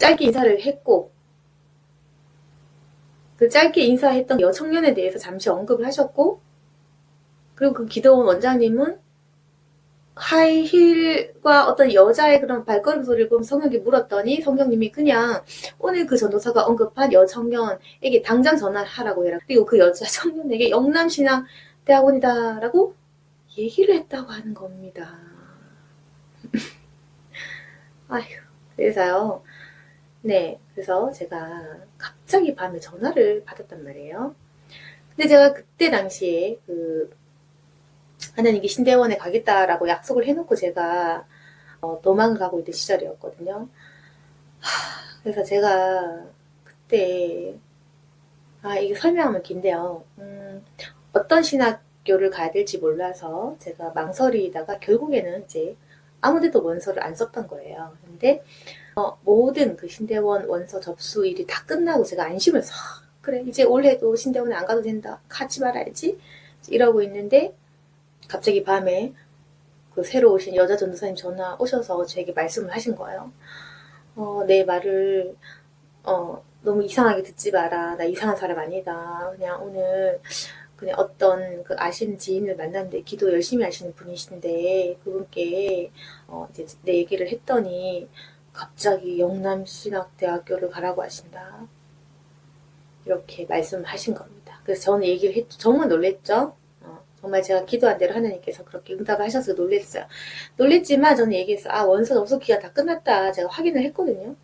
짧게 인사를 했고, 그 짧게 인사했던 여청년에 대해서 잠시 언급을 하셨고, 그리고 그 기도원 원장님은 하이힐과 어떤 여자의 그런 발걸음 소리를 보면 성령께 물었더니 성령님이 그냥 오늘 그 전도사가 언급한 여청년에게 당장 전화하라고 해라. 그리고 그 여자 청년에게 영남신학대학원이다라고 얘기를 했다고 하는 겁니다. 아휴, 그래서요. 네, 그래서 제가 갑자기 밤에 전화를 받았단 말이에요. 근데 제가 그때 당시에 하나님께 신대원에 가겠다라고 약속을 해놓고 제가 도망을 가고 있던 시절이었거든요. 그래서 제가 그때 이게 설명하면 긴데요. 어떤 신학교를 가야 될지 몰라서 제가 망설이다가 결국에는 이제 아무데도 원서를 안 썼던 거예요. 근데 모든 그 신대원 원서 접수일이 다 끝나고 제가 안심을 해서 그래 이제 올해도 신대원에 안 가도 된다. 가지 말아야지. 이러고 있는데 갑자기 밤에 그 새로 오신 여자 전도사님 전화 오셔서 저에게 말씀을 하신 거예요. 내 말을 너무 이상하게 듣지 마라. 나 이상한 사람 아니다. 그냥 오늘 그냥 어떤 그 아시는 지인을 만났는데 기도 열심히 하시는 분이신데 그분께 이제 내 얘기를 했더니 갑자기 영남신학대학교를 가라고 하신다. 이렇게 말씀하신 겁니다. 그래서 저는 얘기를 했죠. 정말 놀랬죠. 정말 제가 기도한 대로 하나님께서 그렇게 응답을 하셔서 놀랬어요. 놀랬지만 저는 얘기했어요. 원서 접수 기간 다 끝났다. 제가 확인을 했거든요.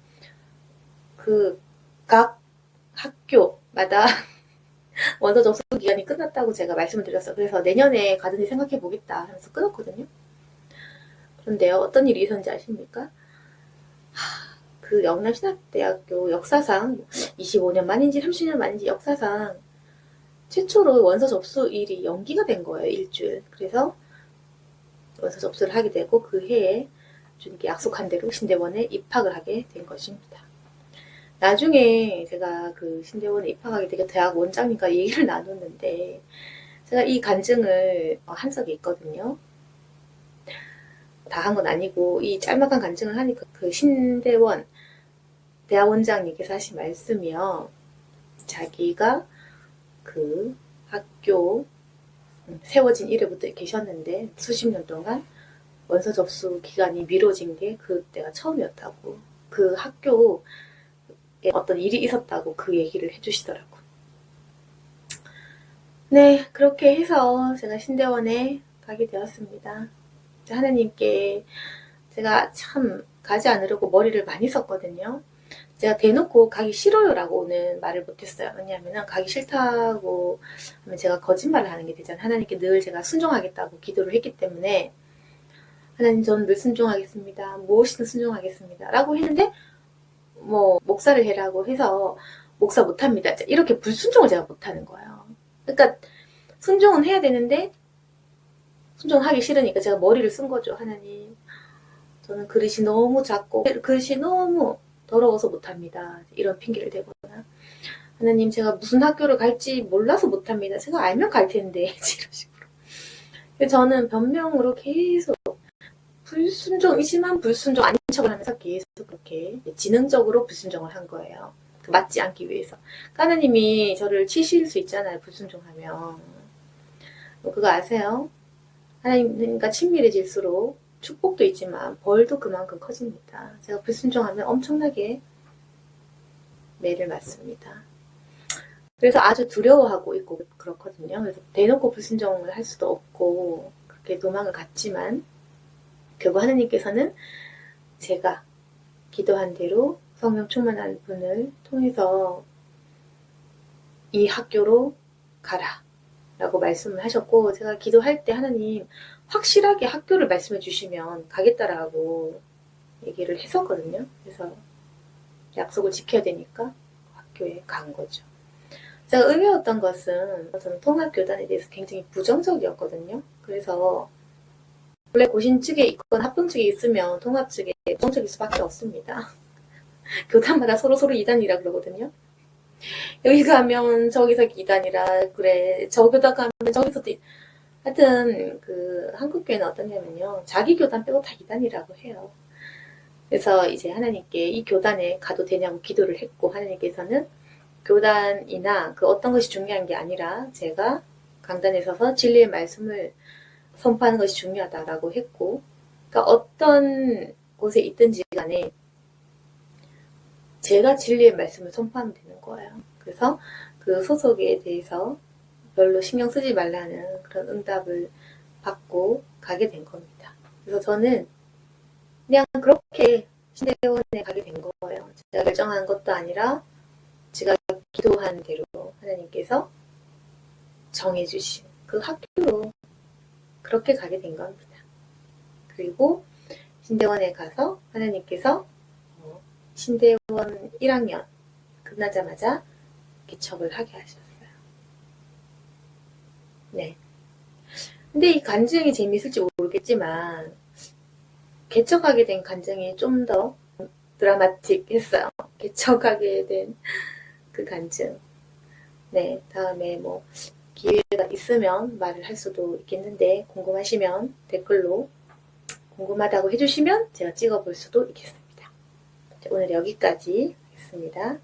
각 학교마다 원서 접수 기간이 끝났다고 제가 말씀을 드렸어요. 그래서 내년에 가든지 생각해 보겠다 하면서 끊었거든요. 그런데요, 어떤 일이 있었는지 아십니까? 그 영남신학대학교 역사상 25년 만인지 30년 만인지 역사상 최초로 원서 접수일이 연기가 된 거예요. 일주일. 그래서 원서 접수를 하게 되고 그 해에 주님께 약속한 대로 신대원에 입학을 하게 된 것입니다. 나중에 제가 그 신대원에 입학하게 되게 대학 원장님과 얘기를 나눴는데 제가 이 간증을 한 적이 있거든요. 다 한 건 아니고 이 짤막한 간증을 하니까 그 신대원 대학 원장님께서 하신 말씀이요. 자기가 그 학교 세워진 이래부터 계셨는데 수십 년 동안 원서 접수 기간이 미뤄진 게 그때가 처음이었다고. 그 학교에 어떤 일이 있었다고 그 얘기를 해주시더라고. 네, 그렇게 해서 제가 신대원에 가게 되었습니다. 하나님께 제가 참 가지 않으려고 머리를 많이 썼거든요. 제가 대놓고 가기 싫어요라고는 말을 못했어요. 왜냐하면 가기 싫다고 하면 제가 거짓말을 하는 게 되잖아요. 하나님께 늘 제가 순종하겠다고 기도를 했기 때문에 하나님 저는 늘 순종하겠습니다. 무엇이든 순종하겠습니다. 라고 했는데 목사를 해라고 해서 목사 못합니다. 이렇게 불순종을 제가 못하는 거예요. 그러니까 순종은 해야 되는데 순종하기 싫으니까 제가 머리를 쓴 거죠. 하나님 저는 그릇이 너무 작고 그릇이 너무 더러워서 못합니다. 이런 핑계를 대거나 하나님 제가 무슨 학교를 갈지 몰라서 못합니다. 제가 알면 갈 텐데 이런 식으로. 저는 변명으로 계속 불순종이지만 불순종 아닌 척을 하면서 계속 그렇게 지능적으로 불순종을 한 거예요. 맞지 않기 위해서. 하나님이 저를 치실 수 있잖아요. 불순종하면. 그거 아세요? 하나님과 친밀해질수록 축복도 있지만 벌도 그만큼 커집니다. 제가 불순종하면 엄청나게 매를 맞습니다. 그래서 아주 두려워하고 있고 그렇거든요. 그래서 대놓고 불순종을 할 수도 없고 그렇게 도망을 갔지만 결국 하나님께서는 제가 기도한 대로 성령 충만한 분을 통해서 이 학교로 가라 라고 말씀을 하셨고 제가 기도할 때 하나님 확실하게 학교를 말씀해 주시면 가겠다라고 얘기를 했었거든요. 그래서 약속을 지켜야 되니까 학교에 간 거죠. 제가 의외였던 것은 저는 통합교단에 대해서 굉장히 부정적이었거든요. 그래서 원래 고신 측에 있거나 합동 측에 있으면 통합 측에 부정적일 수밖에 없습니다. 교단마다 서로 이단이라 그러거든요. 여기 가면 저기서 이단이라 그래. 저 교단 가면 저기서도 하여튼 그 한국교회는 어떠냐면요. 자기 교단 빼고 다 이단이라고 해요. 그래서 이제 하나님께 이 교단에 가도 되냐고 기도를 했고, 하나님께서는 교단이나 그 어떤 것이 중요한 게 아니라 제가 강단에 서서 진리의 말씀을 선포하는 것이 중요하다라고 했고, 그러니까 어떤 곳에 있든지 간에 제가 진리의 말씀을 선포하면 되는 거예요. 그래서 그 소속에 대해서 별로 신경 쓰지 말라는 그런 응답을 받고 가게 된 겁니다. 그래서 저는 그냥 그렇게 신대원에 가게 된 거예요. 제가 결정한 것도 아니라 제가 기도한 대로 하나님께서 정해주신 그 학교로 그렇게 가게 된 겁니다. 그리고 신대원에 가서 하나님께서 신대원 1학년 끝나자마자 개척을 하게 하셨어요. 네. 근데 이 간증이 재미있을지 모르겠지만 개척하게 된 간증이 좀 더 드라마틱했어요. 개척하게 된 그 간증. 네, 다음에 뭐 기회가 있으면 말을 할 수도 있겠는데 궁금하시면 댓글로 궁금하다고 해주시면 제가 찍어볼 수도 있겠습니다. 오늘 여기까지 하겠습니다.